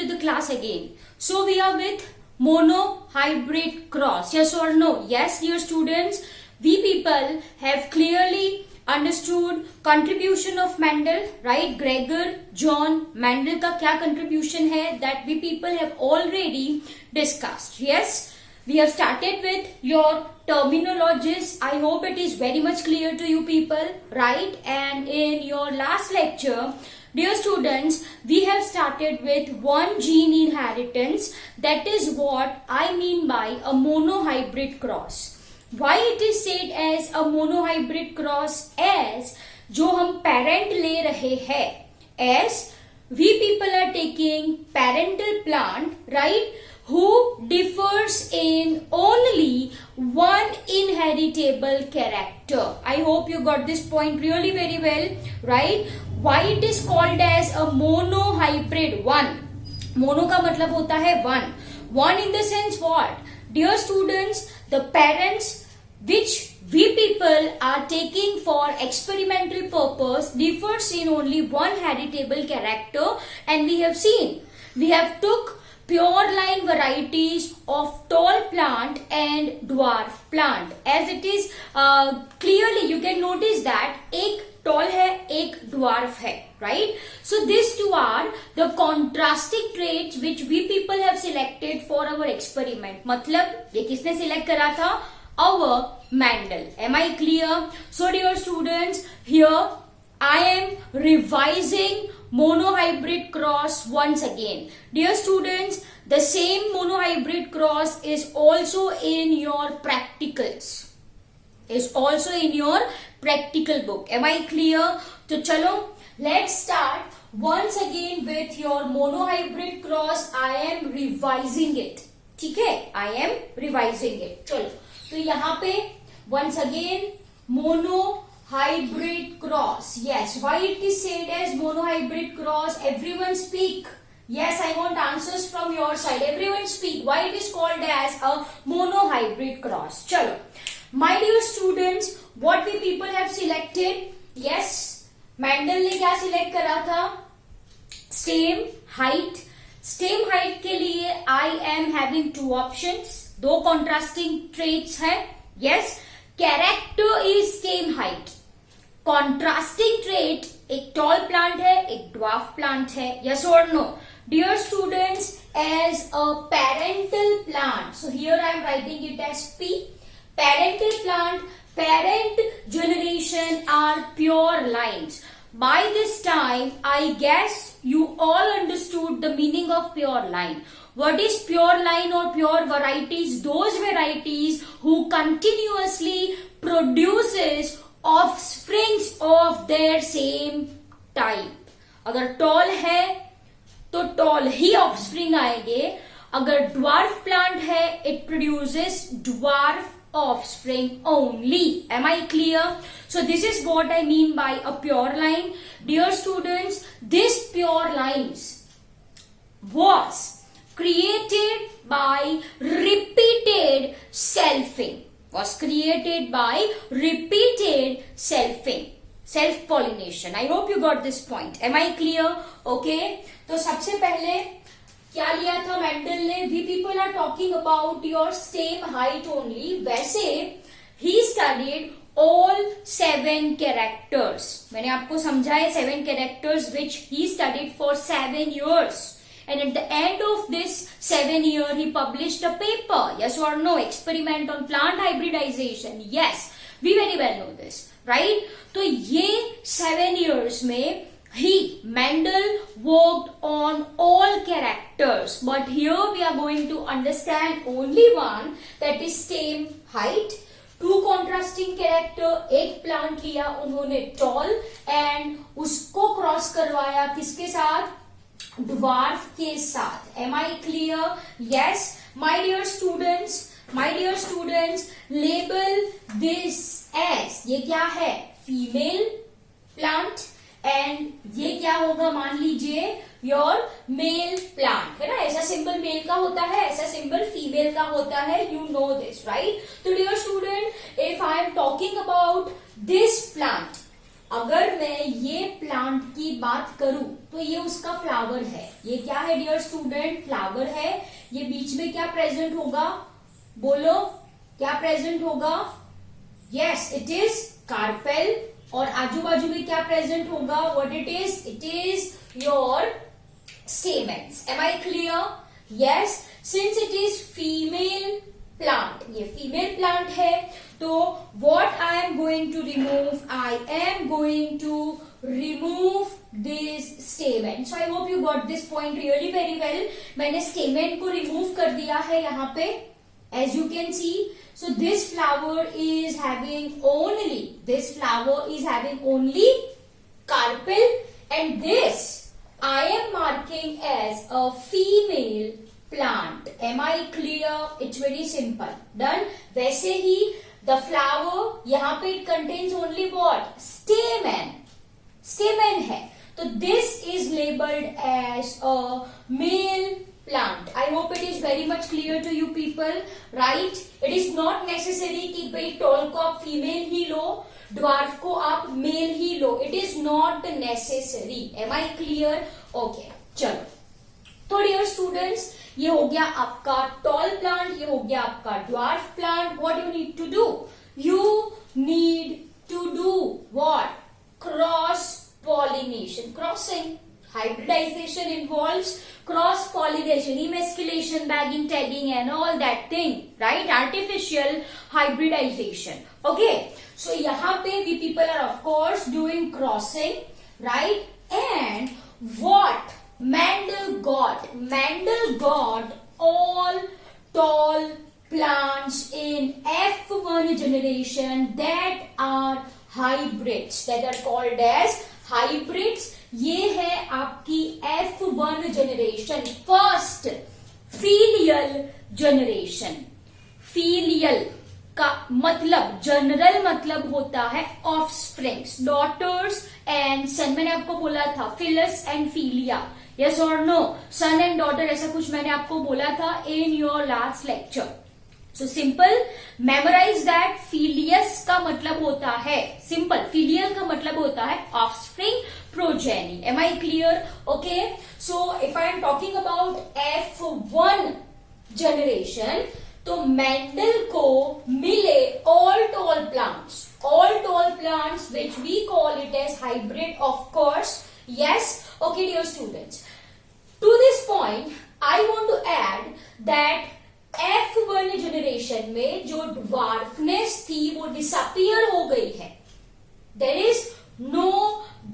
with the class again. So we are with monohybrid cross. Yes or no? Yes, dear students. We people have clearly understood contribution of Mendel, right? Gregor John Mendel का क्या contribution है that we people have already discussed. Yes, we have started with your terminologies. I hope it is very much clear to you people, right? And in your last lecture, dear students, we have started with one gene inheritance. That is what I mean by a monohybrid cross. Why it is said as a monohybrid cross? As जो हम parent ले रहे हैं, as we people are taking parental plant, right, who differs in only one inheritable character. I hope you got this point really very well, right? Why it is called as a monohybrid? One, mono का मतलब होता है one. One in the sense what? Dear students, the parents which we people are taking for experimental purpose differs in only one heritable character, and we have seen, we have took pure line varieties of tall plant and dwarf plant. As it is clearly you can notice that एक tall है, एक dwarf है, right? So these two are the contrasting traits which we people have selected for our experiment. मतलब ये किसने select करा था? Our Mendel. Am I clear? So dear students, here I am revising monohybrid cross once again. Dear students, the same monohybrid cross is also in your practicals. Is also in your practical book. Am I clear? So chalo, let's start once again with your monohybrid cross. I am revising it. ठीक है? I am revising it. चलो, तो यहाँ पे once again monohybrid cross. Yes, why it is said as monohybrid cross? Everyone speak. Yes, I want answers from your side. Everyone speak. Why it is called as a monohybrid cross? चलो, my dear students, what we people have selected? Yes, Mendel ने क्या select करा था? Stem height. Stem height के लिए I am having two options. दो contrasting traits है. Yes, character is stem height. Contrasting trait, एक tall plant है, एक dwarf plant है. Yes or no? Dear students, as a parental plant, so here I am writing it as P. Parental plant, parent generation are pure lines. By this time, I guess you all understood the meaning of pure line. What is pure line or pure varieties? Those varieties who continuously produces offsprings of their same type. अगर tall है तो tall ही offspring आएंगे. अगर dwarf plant है, it produces dwarf offspring only. Am I clear? So this is what I mean by a pure line. Dear students, this pure lines was created by repeated selfing. Was created by repeated selfing. Self-pollination. I hope you got this point. Am I clear? Okay. तो सबसे पहले क्या लिया था Mendel ने? We people are talking about your same height only. वैसे ही studied all 7 characters. मैंने आपको समझाया 7 characters which he studied for 7 years. And at the end of this 7 year, he published a paper. Yes or no? Experiment on plant hybridization. Yes, we very well know this, right? तो ये 7 years में Mendel worked on all characters, but here we are going to understand only one, that is stem height. Two contrasting character, एक plant लिया उन्होंने tall and उसको cross करवाया किसके साथ? Dwarf के साथ. Am I clear? Yes, my dear students, label this as, ये क्या है? Female plant. एंड ये क्या होगा? मान लीजिए योर मेल प्लांट है ना. ऐसा सिंबल मेल का होता है, ऐसा सिंबल फीमेल का होता है. You know this, right? तो dear student, if I am talking about this plant, अगर मैं ये प्लांट की बात करूं तो ये उसका फ्लावर है. ये क्या है डियर स्टूडेंट? फ्लावर है. ये बीच में क्या प्रेजेंट होगा? बोलो क्या प्रेजेंट होगा? Yes, it is carpel. और आजू बाजू में क्या प्रेजेंट होगा? What it is? It is your stamens. Am I clear? Yes, since it is female plant, ये female plant है, तो what I am going to remove? I am going to remove this stamen. So I hope you got this point really very well. मैंने stamen को remove कर दिया है यहाँ पे, as you can see. So this flower is having only carpel, and this I am marking as a female plant. Am I clear? It's very simple. Done. वैसे ही the flower यहाँ पे it contains only what? Stamen. Stamen है. तो this is labeled as a male plant. I hope it is very much clear to you people, right? It is not necessary कि भाई tall को आप female ही लो, dwarf को आप male he low. It is not necessary. Am I clear? Okay. चलो. तो dear students, ये हो गया आपका tall plant, ये हो गया आपका dwarf plant. What you need to do? You need to do what? Cross pollination. Crossing. Hybridization involves cross pollination, emasculation, bagging, tagging and all that thing, right? Artificial hybridization. Okay. So यहाँ पे we people are of course doing crossing, right? And what Mendel got all tall plants in F1 generation that are hybrids, that are called as hybrids. ये है आपकी F1 generation, first filial generation. Filial का मतलब general मतलब होता है offsprings, daughters and सन. मैंने आपको बोला था फिलस एंड फीलिया, यस और नो? सन एंड डॉटर ऐसा कुछ मैंने आपको बोला था in your last lecture. So simple memorize that. Filius का मतलब होता है, सिंपल फिलियल का मतलब होता है offspring, progeny. Am I clear? Okay. So if I am talking about F1 generation, तो मेंडल को मिले all tall plants which we call it as hybrid, of course. Yes. Okay dear students, to this point I want to add that F1 generation में जो dwarfness थी वो disappear हो गई है. There is no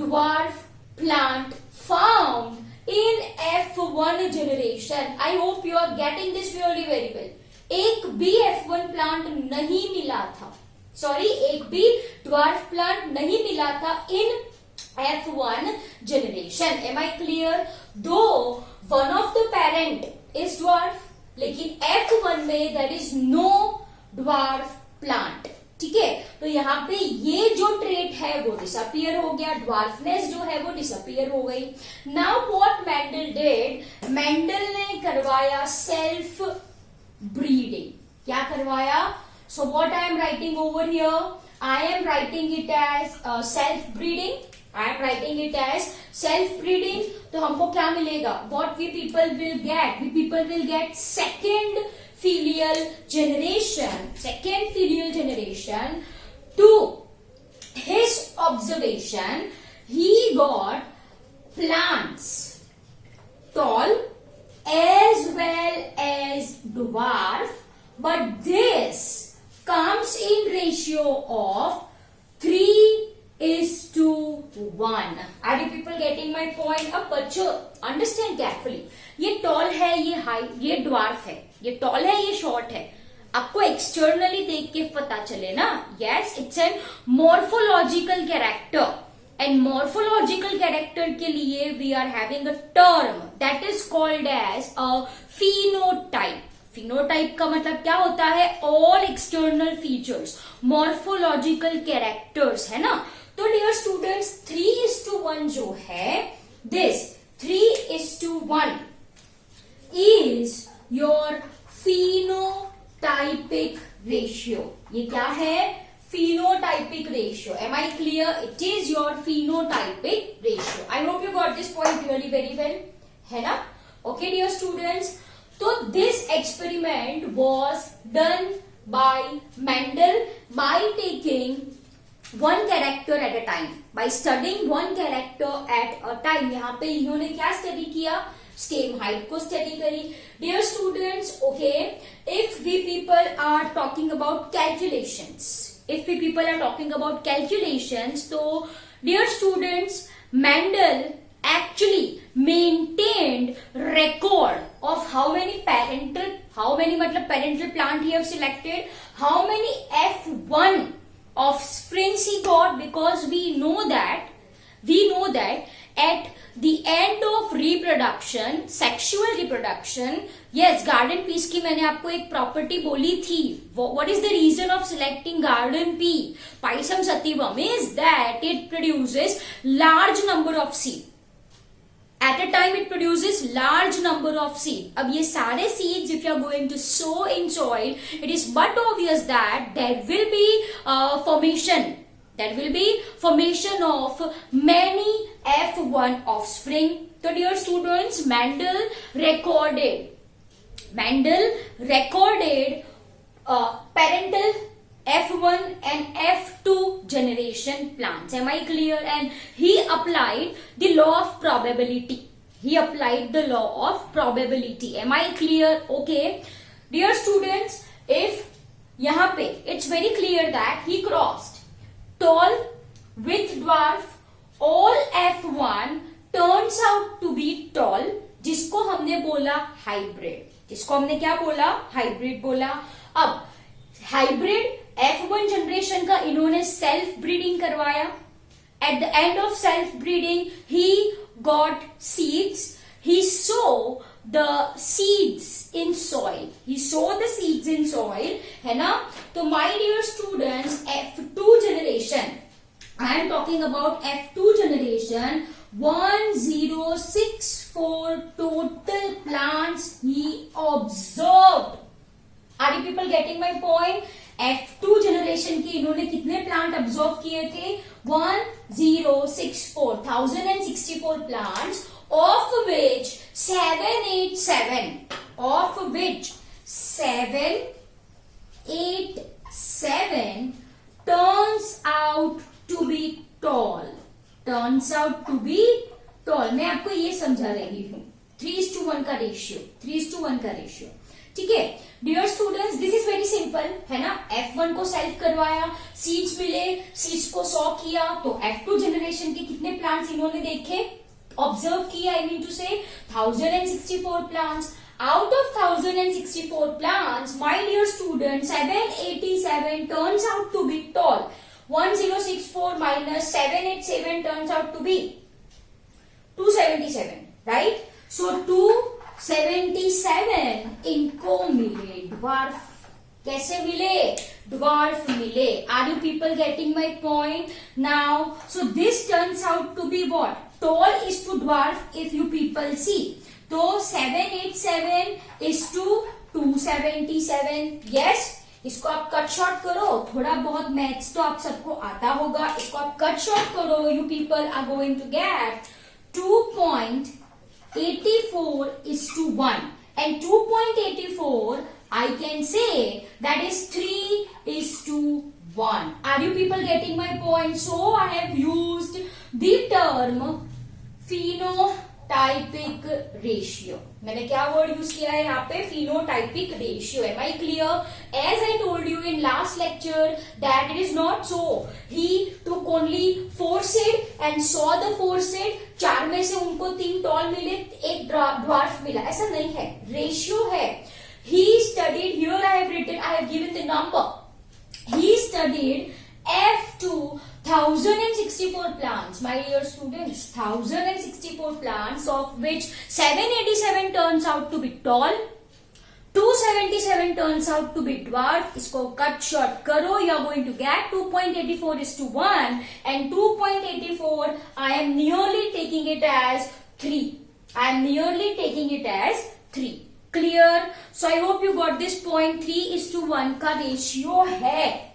dwarf plant found in F1 generation. I hope you are getting this really very well. एक भी F1 plant नहीं मिला था, सॉरी एक भी ड्वार्फ प्लांट नहीं मिला था in F1 generation. Am I clear? Though one of the parent is dwarf, लेकिन F1 में there is no dwarf plant. ठीक है, तो यहाँ पे ये जो ट्रेट है वो डिसअपियर हो गया, ड्वार्फनेस जो है वो डिसअपियर हो गई. Now what Mendel did, Mendel ने करवाया सेल्फ ब्रीडिंग. क्या करवाया? So what I am writing over here, I am writing it as self breeding. I am writing it as self breeding. तो हमको क्या मिलेगा? What we people will get? We people will get second filial generation. To his observation, he got plants tall as well as dwarf, but this comes in ratio of 3:1. Are you people getting my point? अब बच्चों understand carefully. ये toll है, ये high, ये dwarf है. ये toll है, ये शॉर्ट है. आपको एक्सटर्नली देख के पता चले ना. Yes, it's an morphological character, and morphological character के लिए we are having a term that is called as a phenotype. Phenotype का मतलब क्या होता है? All external features, morphological characters, है ना. तो डियर स्टूडेंट्स 3:1 जो है, this 3:1 is your phenotypic ratio. ये क्या है? phenotypic ratio. Am I clear? It is your phenotypic ratio. I hope you got this point really very well. है ना? Okay, dear students. So this experiment was done by Mendel by taking one character at a time. By studying one character at a time. यहाँ पे इन्होंने क्या study किया? Stem height को study करी. Dear students, okay, if we people are talking about calculations, so dear students, Mendel actually maintained record of how many parental plant he have selected, how many F1 offsprings he got, because we know that at the end of reproduction, sexual reproduction, yes, garden peas की मैंने आपको एक property बोली थी. What is the reason of selecting garden pea, Pisum sativum, is that it produces large number of seed. At a time it produces large number of seed. अब ये सारे seeds if you are going to sow in soil, it is but obvious that there will be formation. There will be formation of many F1 offspring. So dear students, Mendel recorded parental F1 and F2 generation plants. Am I clear? And he applied the law of probability. Am I clear? Okay. Dear students, if यहाँ पे it's very clear that he crossed tall with dwarf, all F1 turns out to be tall, जिसको हमने बोला hybrid. जिसको हमने क्या बोला? Hybrid बोला. अब हाइब्रिड F1 जनरेशन का इन्होंने सेल्फ ब्रीडिंग करवाया. At the end of self breeding, he got seeds. He sowed the seeds in soil. है ना? तो my dear students, F2 generation, I am talking about F2 generation, 1064 total plants he observed. Are you people getting my point? F2 generation के इन्होंने कितने plant observe किए थे? 1064 plants, of which 787 turns out to be tall. मैं आपको ये समझा रही हूँ. 3:1 का रेशियो. ठीक है dear students, this is very simple, है ना? F1 को सेल्फ करवाया, सीड्स मिले, सीड्स को सॉ किया, तो F2 जनरेशन के कितने प्लांट्स इन्होंने देखे, ऑब्जर्व किया. आई मीन टू से 1064 plants. Out of 1064 plants, my dear students, 787 turns out to be tall. 1064 minus 787 turns out to be 277, right? So 277 इनको मिले dwarf. कैसे मिले? Dwarf मिले. Are you people getting my point? Now, so this turns out to be what? Tall is to dwarf if you people see. तो 787 is to 277. Yes? इसको आप cut short करो. थोड़ा बहुत मैथ्स तो आप सबको आता होगा. इसको आप कट शॉर्ट करो. You people are going to get 2.84 is to 1. And 2.84 I can say that is 3 is to 1. Are you people getting my point? So I have used the term phenotypic ratio. मैंने क्या word use किया है यहाँ पे? phenotypic ratio. Am I clear? As I told you in last lecture that it is not so. He took only 4 seed and saw the 4 seed. 4 में से उनको 3 toll मिले, एक ड्वार्फ मिला. ऐसा नहीं है, रेशियो है. He studied, here I have given the number. He studied F2 1064 plants, my dear students, 1064 plants, of which 787 turns out to be tall, 277 turns out to be dwarf. इसको cut short करो, you are going to get 2.84 is to 1, and 2.84 I am nearly taking it as 3. Clear? So I hope you got this point. 3 is to 1 का ratio है.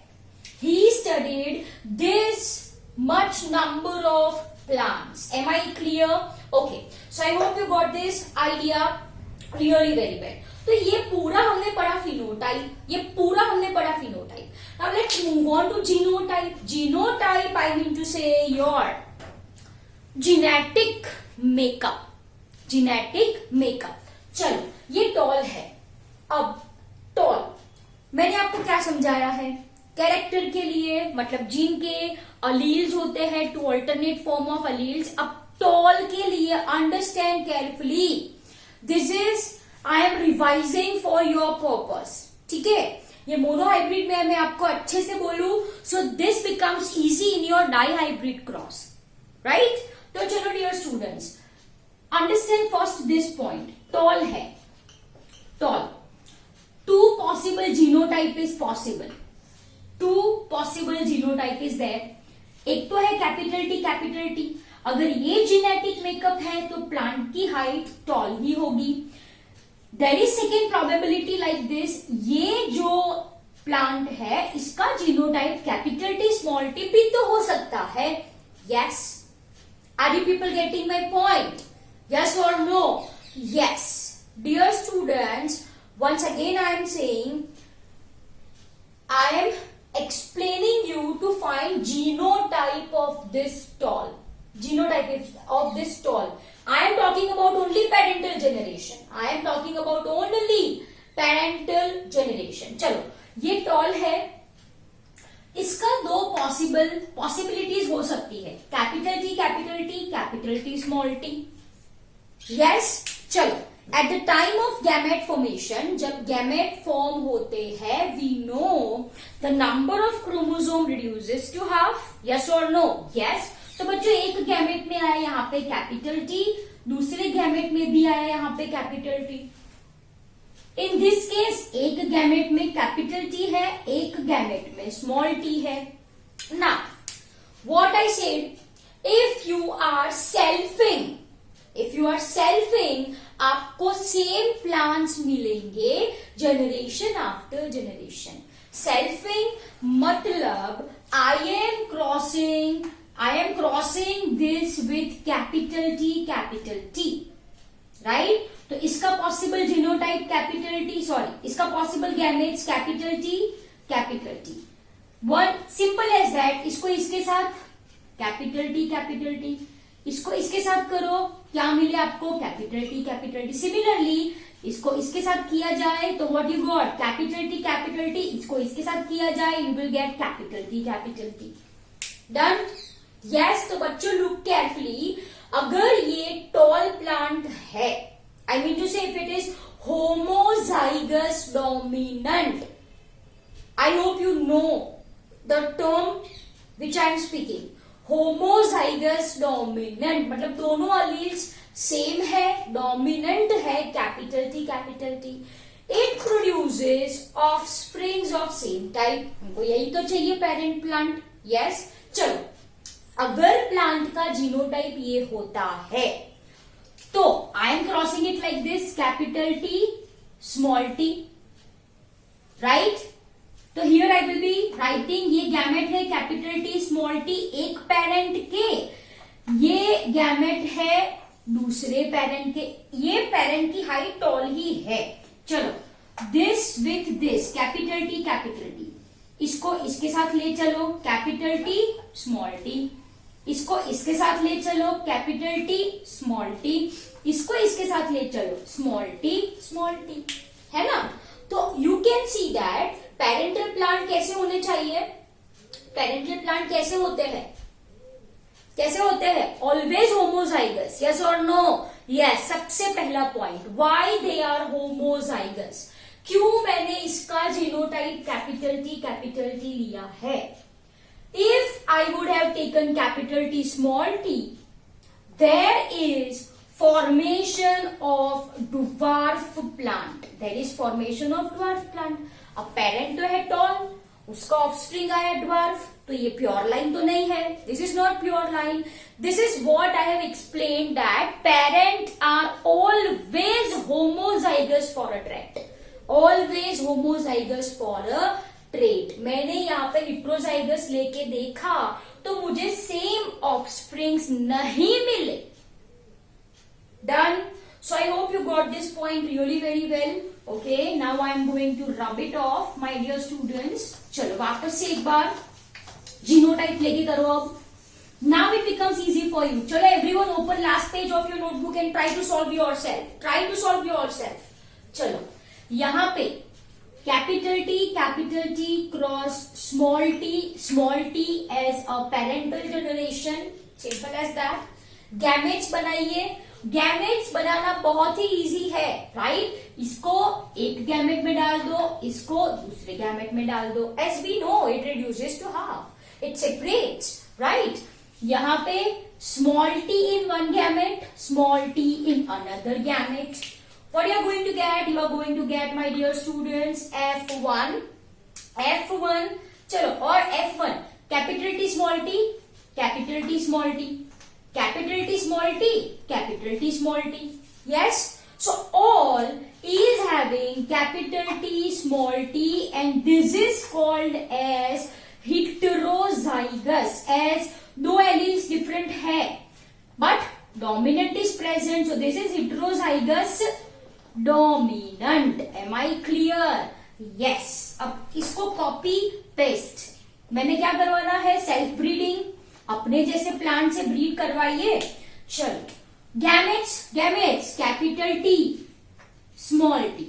he studied this much number of plants. Am I clear? Okay, so I hope you got this idea really very well. तो ये पूरा हमने पढ़ा phenotype, ये पूरा हमने पढ़ा phenotype. Now let's move on to genotype. Genotype, I mean to say your genetic makeup. Genetic makeup. चलो, ये टॉल है. अब टॉल मैंने आपको क्या समझाया है? कैरेक्टर के लिए, मतलब जीन के अलील्स होते हैं, two alternate form of alleles. अब टॉल के लिए understand carefully. This is I am revising for your purpose. ठीक है, ये मोनोहाइब्रिड में मैं आपको अच्छे से बोलूं, so this becomes easy in your dihybrid cross, right? तो चलो dear students, understand first this point. Tall है, tall. Two possible genotype is possible. Two possible genotype is there. एक तो है कैपिटल टी, कैपिटल टी. अगर ये genetic makeup है तो प्लांट की हाइट टॉल ही होगी. There is second probability like this. ये जो प्लांट है इसका genotype capital T small T भी तो हो सकता है. Yes, are you people getting my point? Yes और no? Yes. Dear students, once again I am saying, I am explaining you to find genotype of this tall. Genotype of this tall. I am talking about only parental generation. I am talking about only parental generation. चलो, ये tall है. इसका दो possibilities हो सकती है. Capital T, capital T, capital T small T. Yes, चलो. At the time of gamete formation, जब gamete form होते हैं, we know the number of chromosome reduces to half. Yes or no? Yes. तो बच्चों, एक गैमेट में आया यहाँ पे कैपिटल टी, दूसरे गैमेट में भी आया यहाँ पे capital T. In this case एक गैमेट में कैपिटल टी है, एक गैमेट में स्मॉल टी है. Now, what I said, if you are selfing, आपको सेम प्लांट्स मिलेंगे जनरेशन आफ्टर जनरेशन. सेल्फिंग मतलब I am crossing this with capital T, right? तो इसका possible genotype capital T, sorry, इसका possible gametes capital T. One simple as that. इसको इसके साथ capital T, इसको इसके साथ करो, क्या मिले आपको? Capital T. सिमिलरली इसको इसके साथ किया जाए तो what you got? Capital T. इसको इसके साथ किया जाए, you will get capital T. Done? Yes. तो बच्चों, लुक केयरफुली. अगर ये टॉल प्लांट है, आई मीन टू से if it is homozygous dominant, I hope you know the term which I am speaking. Homozygous dominant मतलब दोनों alleles same है, dominant है, capital T. It produces offsprings of same type. हमको यही तो चाहिए parent plant. Yes. चलो, अगर प्लांट का जीनोटाइप ये होता है तो I am crossing it like this, capital T small T, right? तो here I will be writing, ये गैमेट है कैपिटल टी स्मॉल टी एक पेरेंट के, ये गैमेट है दूसरे पेरेंट के. ये पेरेंट की हाइट टॉल ही है. चलो, this with this capital T, इसको इसके साथ ले चलो, कैपिटल टी स्मॉल टी. इसको इसके साथ ले चलो, कैपिटल टी स्मॉल टी. इसको इसके साथ ले चलो, स्मॉल टी. है ना? तो you can see that parental plant कैसे होने चाहिए? पेरेंटल प्लांट कैसे होते हैं? Always homozygous. यस और नो? यस. सबसे पहला point, why they are homozygous. क्यों मैंने इसका जीनोटाइप कैपिटल टी लिया है? If I would have taken capital T small T, there is formation of dwarf plant. There is formation of dwarf plant. अब parent तो है tall, उसका offspring आया dwarf, तो ये pure line तो नहीं है. This is not pure line. This is what I have explained, that parents are always homozygous for a trait. Always homozygous for a trait. मैंने यहाँ पे हिट्रोजाइगस लेके देखा तो मुझे सेम ऑफस्प्रिंग्स नहीं मिले। Done. So I hope you got this point really very well. Okay, now I am going to rub it off, my dear students. चलो वापस से एक बार जीनोटाइप लेके करो अब। Now it becomes easy for you. चलो everyone open last page of your notebook and try to solve yourself. Try to solve yourself. चलो यहाँ पे capital T cross small t as a parental generation. Simple as that. Gametes बनाइए। Gametes बनाना बहुत ही easy है, right? इसको एक gamete में डाल दो, इसको दूसरे गैमेट में डाल दो। As we know it reduces to half, it separates, right? यहाँ पे small T in one gamete, small T in another gamete. What you are going to get? You are going to get my dear students F1। चलो, और F1 capital T small T, capital T small T, capital T small t, capital T small t. Yes? So all is having capital T small t and this is called as heterozygous, as दो alleles different है but dominant is present, so this is heterozygous dominant. Am I clear? Yes. अब इसको copy paste, मैंने क्या करवाना है? Self breeding, अपने जैसे प्लांट से ब्रीड करवाइए। चलो gametes capital T small T,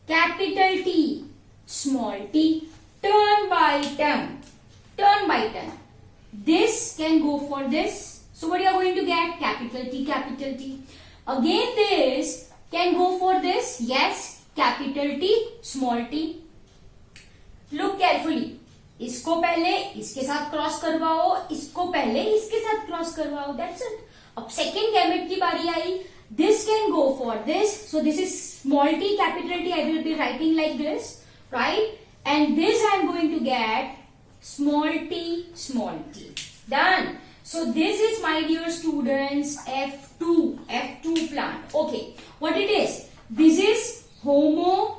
capital T small T, turn by turn, this can go for this, so what you are going to get? Capital T, again this can go for this, yes, capital T small T. Look carefully, इसको पहले इसके साथ cross करवाओ, इसको पहले इसके साथ cross करवाओ, दैट्स इट। अब सेकेंड गैमेट की बारी आई, this can go for this, so this is small T capital T, I will be writing like this, right? And this I am going to get small T, done. So this is my dear students F2 plant. Okay, what it is? This is homozygous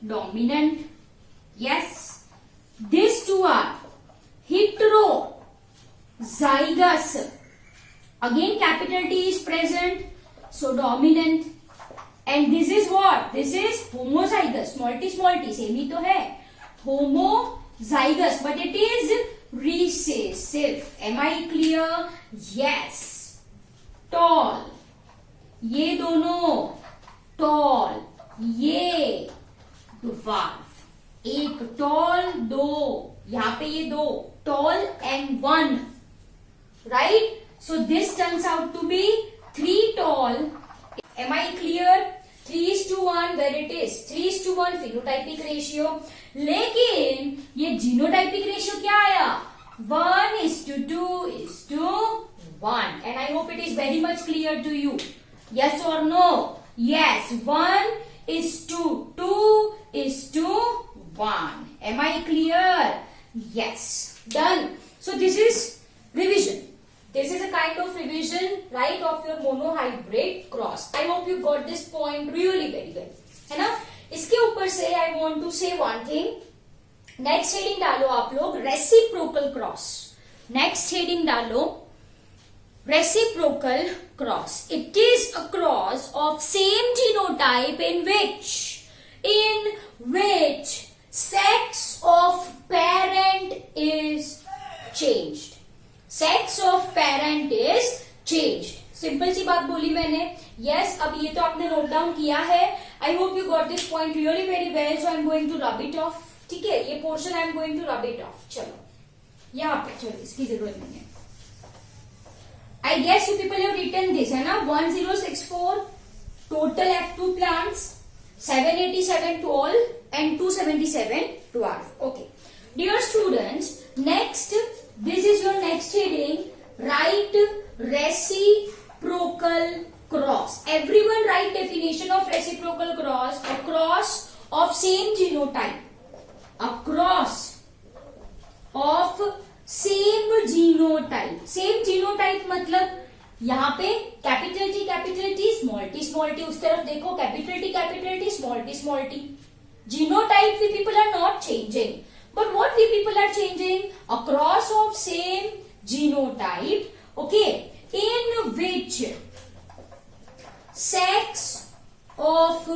dominant. Yes, these two are heterozygous. Again capital T is present, so dominant. And this is what? This is homozygous. Small t same ही तो है, homozygous, but it is recessive. Am I clear? Yes. Tall, ये दोनों tall, ये dwarf, एक toll, दो, यहाँ पे ये दो tall and one, right? So this turns out to be 3 tall. Am I clear? 3:1 where it is 3:1 phenotypic ratio. लेकिन ये जीनोटाइपिक रेशियो क्या आया? 1:2:1, and I hope it is very much clear to you. Yes और no? Yes, 1:2:1. Am I clear? Yes. Done. So this is revision. This is a kind of revision, right, of your monohybrid cross. I hope you got this point really very well. है ना? इसके ऊपर से I want to say one thing. Next heading डालो आप लोग reciprocal cross. Next heading डालो reciprocal cross. It is a cross of same genotype in which sex of parent is changed. Sex of parent is changed. Simple सी बात बोली मैंने। Yes, अब ये तो आपने नोट डाउन किया है। I hope you got this point really very well. So I'm going to rub it off. ठीक है, ये portion I'm going to rub it off. चलो यहाँ पे, चलो इसकी जरूरत नहीं है। I guess you people have written this, है ना? 1064 total F2 plants, 787 tall and 277 dwarf. Okay, dear students, next, this is your next heading. Write reciprocal cross. Everyone write definition of reciprocal cross: a cross of same genotype. A cross of same genotype मतलब यहाँ पे capital T small T, उस तरफ देखो capital T small T, Genotype we people are not changing. But what we people are changing? A cross of same genotype, okay, in which sex of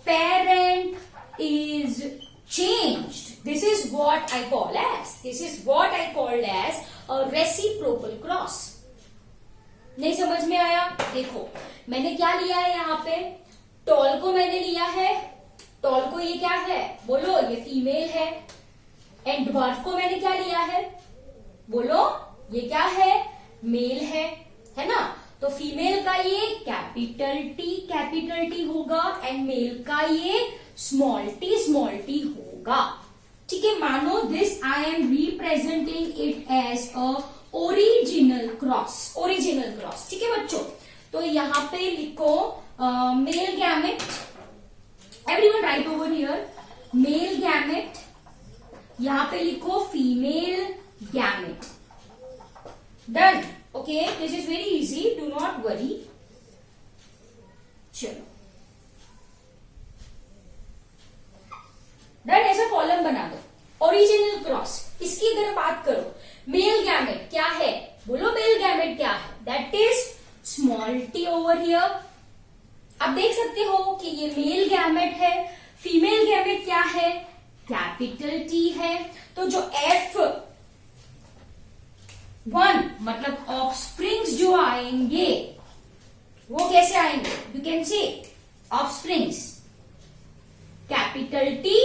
parent is changed. This is what I call as a reciprocal cross. नहीं समझ में आया? देखो मैंने क्या लिया है यहाँ पे, टॉल को मैंने लिया है, टॉल को ये क्या है बोलो, ये फीमेल है, एंड ड्वार्फ को मैंने क्या लिया है बोलो, ये क्या है मेल है ना? तो फीमेल का ये कैपिटल टी होगा एंड मेल का ये स्मॉल टी होगा. ठीक है, मानो this I am representing it as a original cross. ठीक है बच्चों, तो यहाँ पे लिखो male gamete, everyone write over here male gamete, यहाँ पे लिखो female gamete. Done. Okay, this is very easy, do not worry. चलो डन. ऐसा कॉलम बना दो. ओरिजिनल क्रॉस, इसकी अगर बात करो, मेल गैमेट क्या है बोलो, मेल गैमेट क्या है? That is small T over here. आप देख सकते हो कि ये मेल गैमेट है, फीमेल गैमेट क्या है कैपिटल टी है. तो जो F1 मतलब ऑफस्प्रिंग्स जो आएंगे वो कैसे आएंगे? You can say offsprings capital T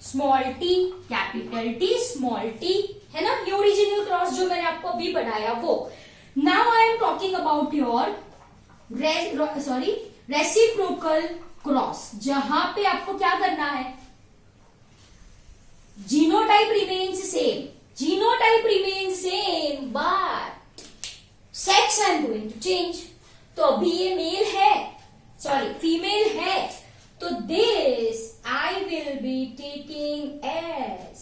small T, capital T small T, है ना? ये ओरिजिनल क्रॉस जो मैंने आपको अभी बनाया वो. Now I am talking about your reciprocal cross, जहां पे आपको क्या करना है, genotype remains same but sex I am going to change. तो अभी ये मेल है, फीमेल है, तो this I will be taking as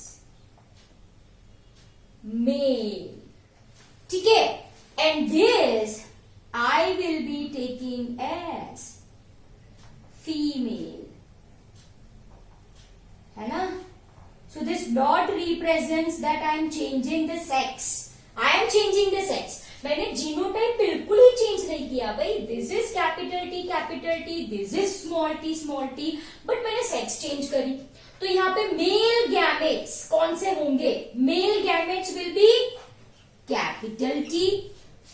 male. ठीक है, and this I will be taking as female. है ना? So this dot represents that I am changing the sex. I am changing the sex. मैंने genotype बिल्कुल ही change नहीं किया भाई. This is capital T, this is small T, but मैंने sex change करी. तो यहाँ पे मेल गैमेट्स कौन से होंगे? Male gametes will be capital T,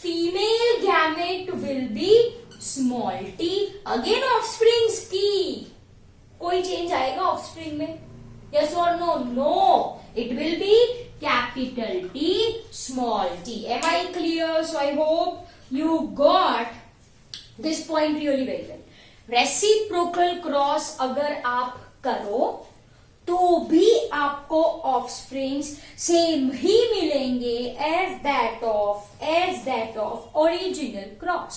female gamete will be small T. Again offsprings की कोई चेंज आएगा ऑफस्प्रिंग में? यस और no? No, it will be capital T small t. Am I clear? So I hope you got this point really very well. Reciprocal cross अगर आप करो तो भी आपको ऑफस्प्रिंग्स सेम ही मिलेंगे as that of original cross.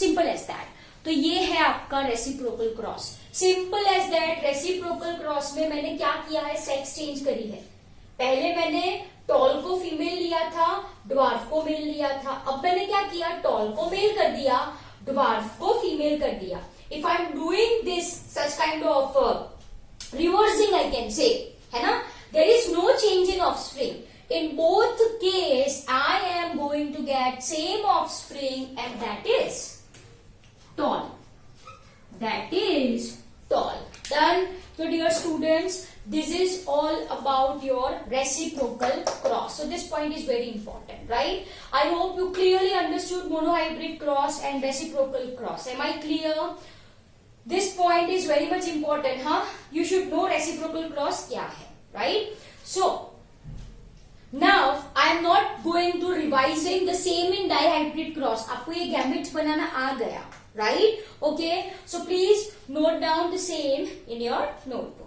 Simple as that. तो ये है आपका reciprocal cross. Simple as that. Reciprocal cross में मैंने क्या किया है, सेक्स चेंज करी है. पहले मैंने टॉल को फीमेल लिया था, ड्वार्फ को मेल लिया था. अब मैंने क्या किया, टॉल को मेल कर दिया, ड्वार्फ को फीमेल कर दिया. If I am doing this such kind of reversing I can say, है ना, there is no change in offspring. In both case I am going to get same offspring and that is tall. Done. So dear students, this is all about your reciprocal cross. So this point is very important, right? I hope you clearly understood monohybrid cross and reciprocal cross. Am I clear? This point is very much important, huh? You should know reciprocal cross क्या है, right? So now I am not going to revising the same in dihybrid cross. आपको ये gametes बनाना आ गया, right? Okay, so please note down the same in your notebook.